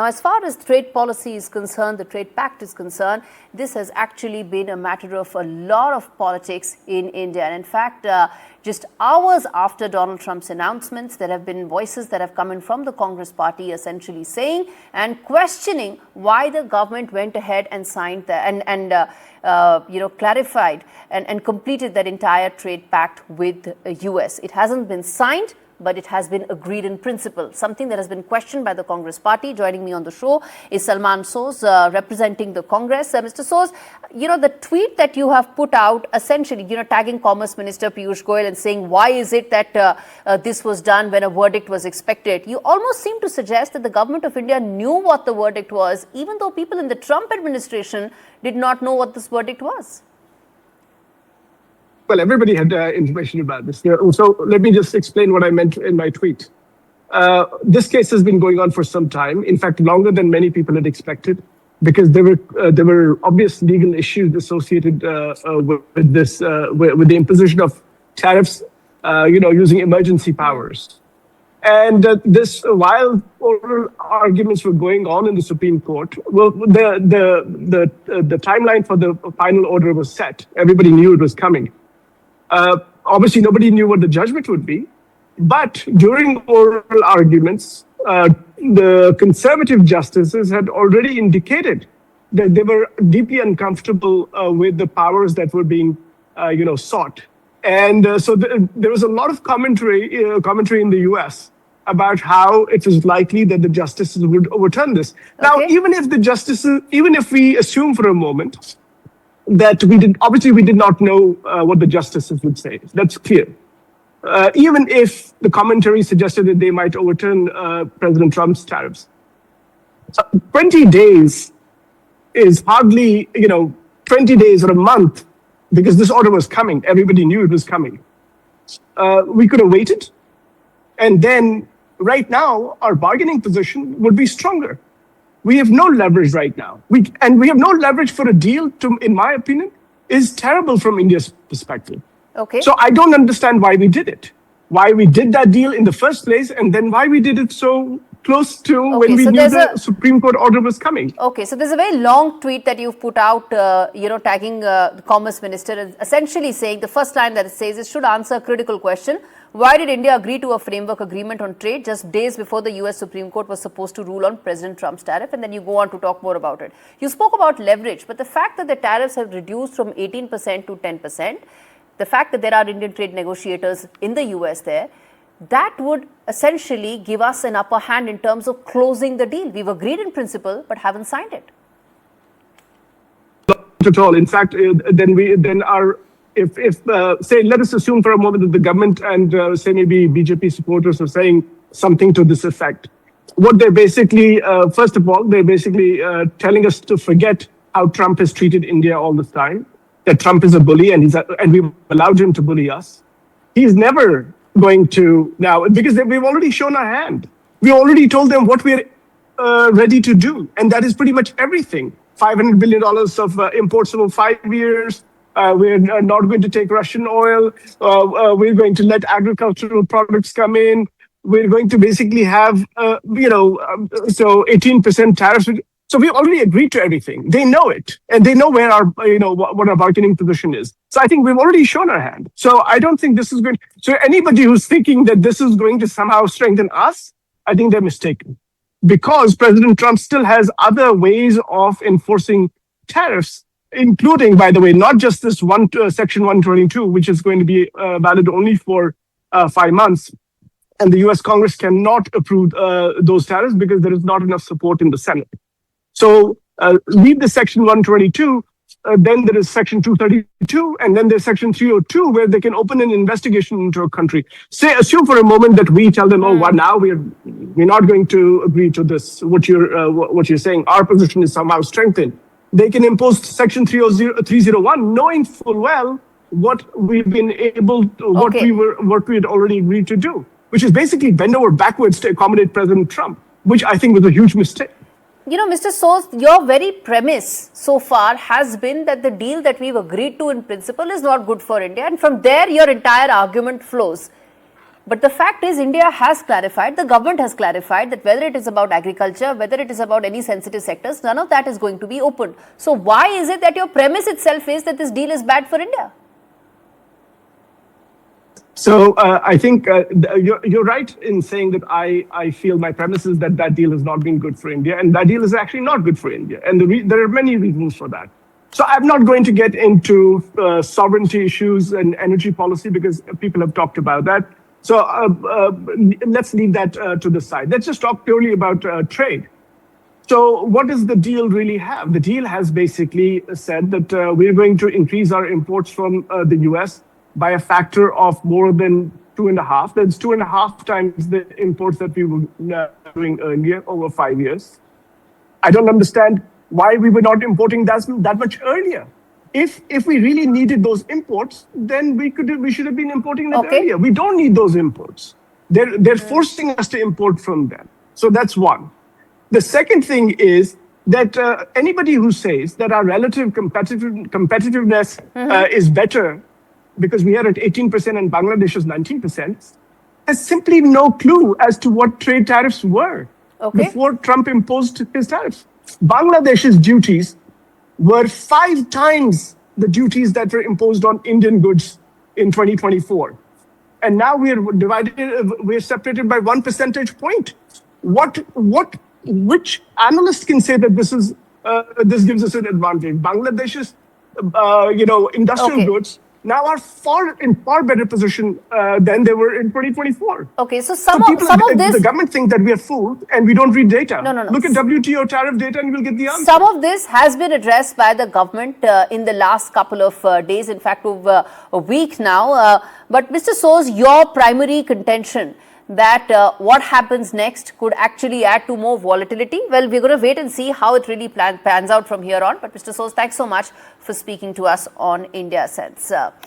Now, as far as trade policy is concerned, the trade pact is concerned, this has actually been a matter of a lot of politics in India. And in fact, just hours after Donald Trump's announcements, there have been voices that have come in from the Congress party essentially saying and questioning why the government went ahead and signed that and clarified and completed that entire trade pact with the US. It hasn't been signed, but it has been agreed in principle, something that has been questioned by the Congress party. Joining me on the show is Salman Soz, representing the Congress. Mr. Soz, the tweet that you have put out, essentially, tagging Commerce Minister Piyush Goyal and saying, why is it that this was done when a verdict was expected? You almost seem to suggest that the government of India knew what the verdict was, even though people in the Trump administration did not know what this verdict was. Well, everybody had information about this. So let me just explain what I meant in my tweet. This case has been going on for some time, in fact, longer than many people had expected, because there were obvious legal issues associated with this, with the imposition of tariffs, using emergency powers. And while oral arguments were going on in the Supreme Court, well, the timeline for the final order was set. Everybody knew it was coming. Obviously, nobody knew what the judgment would be. But during oral arguments, the conservative justices had already indicated that they were deeply uncomfortable with the powers that were being, sought. And so there was a lot of commentary in the US about how it was likely that the justices would overturn this. Okay. Now, even if we assume for a moment that we did not know what the justices would say. That's clear. Even if the commentary suggested that they might overturn President Trump's tariffs. 20 days is hardly, 20 days or a month, because this order was coming. Everybody knew it was coming. We could have waited. And then right now, our bargaining position would be stronger. We have no leverage right now. We have no leverage for a deal, in my opinion, is terrible from India's perspective. Okay. So I don't understand why we did it, why we did that deal in the first place, and then why we did it so close to when we knew the Supreme Court order was coming. Okay, so there's a very long tweet that you've put out, tagging the Commerce Minister, and essentially saying the first line that it says is should answer a critical question. Why did India agree to a framework agreement on trade just days before the US Supreme Court was supposed to rule on President Trump's tariff? And then you go on to talk more about it. You spoke about leverage, but the fact that the tariffs have reduced from 18% to 10%, the fact that there are Indian trade negotiators in the US there, that would essentially give us an upper hand in terms of closing the deal. We've agreed in principle, but haven't signed it. Not at all. In fact, say, let us assume for a moment that the government and say maybe BJP supporters are saying something to this effect. What they're basically, first of all, they're basically telling us to forget how Trump has treated India all this time, that Trump is a bully and we've allowed him to bully us. He's never going to now, because we've already shown our hand. We already told them what we're ready to do. And that is pretty much everything. $500 billion of imports over 5 years. We're not going to take Russian oil. We're going to let agricultural products come in. We're going to basically have, 18% tariffs. So we already agreed to everything. They know it, and they know where our, what our bargaining position is. So I think we've already shown our hand. So I don't think this is going. So anybody who's thinking that this is going to somehow strengthen us, I think they're mistaken, because President Trump still has other ways of enforcing tariffs, including, by the way, not just this Section 122, which is going to be valid only for 5 months. And the US Congress cannot approve those tariffs because there is not enough support in the Senate. So leave the Section 122, then there is Section 232, and then there's Section 302, where they can open an investigation into a country. Assume for a moment that we tell them, now we're not going to agree to this, what you're saying. Our position is somehow strengthened. They can impose Section 301, knowing full well what we've been able to, what we had already agreed to do, which is basically bend over backwards to accommodate President Trump, which I think was a huge mistake. Mr. Soz, your very premise so far has been that the deal that we've agreed to in principle is not good for India. And from there, your entire argument flows. But the fact is, India has clarified, the government has clarified that whether it is about agriculture, whether it is about any sensitive sectors, none of that is going to be opened. So why is it that your premise itself is that this deal is bad for India? So I think you're right in saying that I feel my premise is that that deal has not been good for India, and that deal is actually not good for India. And there are many reasons for that. So I'm not going to get into sovereignty issues and energy policy because people have talked about that. So let's leave that to the side. Let's just talk purely about trade. So what does the deal really have? The deal has basically said that we're going to increase our imports from the US by a factor of more than 2.5. That's 2.5 times the imports that we were doing earlier over 5 years. I don't understand why we were not importing that much earlier. If we really needed those imports, then we should have been importing them earlier. We don't need those imports. They're forcing us to import from them. So that's one. The second thing is that anybody who says that our relative competitiveness is better because we are at 18% and Bangladesh is 19%, has simply no clue as to what trade tariffs were before Trump imposed his tariffs. Bangladesh's duties were 5 times the duties that were imposed on Indian goods in 2024. And now we're separated by 1 percentage point. Which analyst can say that this gives us an advantage? Bangladesh's, industrial goods now are in far better position than they were in 2024. Okay, so some of this... The government thinks that we are fooled and we don't read data. No. Look at WTO tariff data and you will get the answer. Some of this has been addressed by the government in the last couple of days, in fact, over a week now. But Mr. Soz, your primary contention that what happens next could actually add to more volatility. Well, we're going to wait and see how it really pans out from here on. But Mr. Soz, thanks so much for speaking to us on India Sense.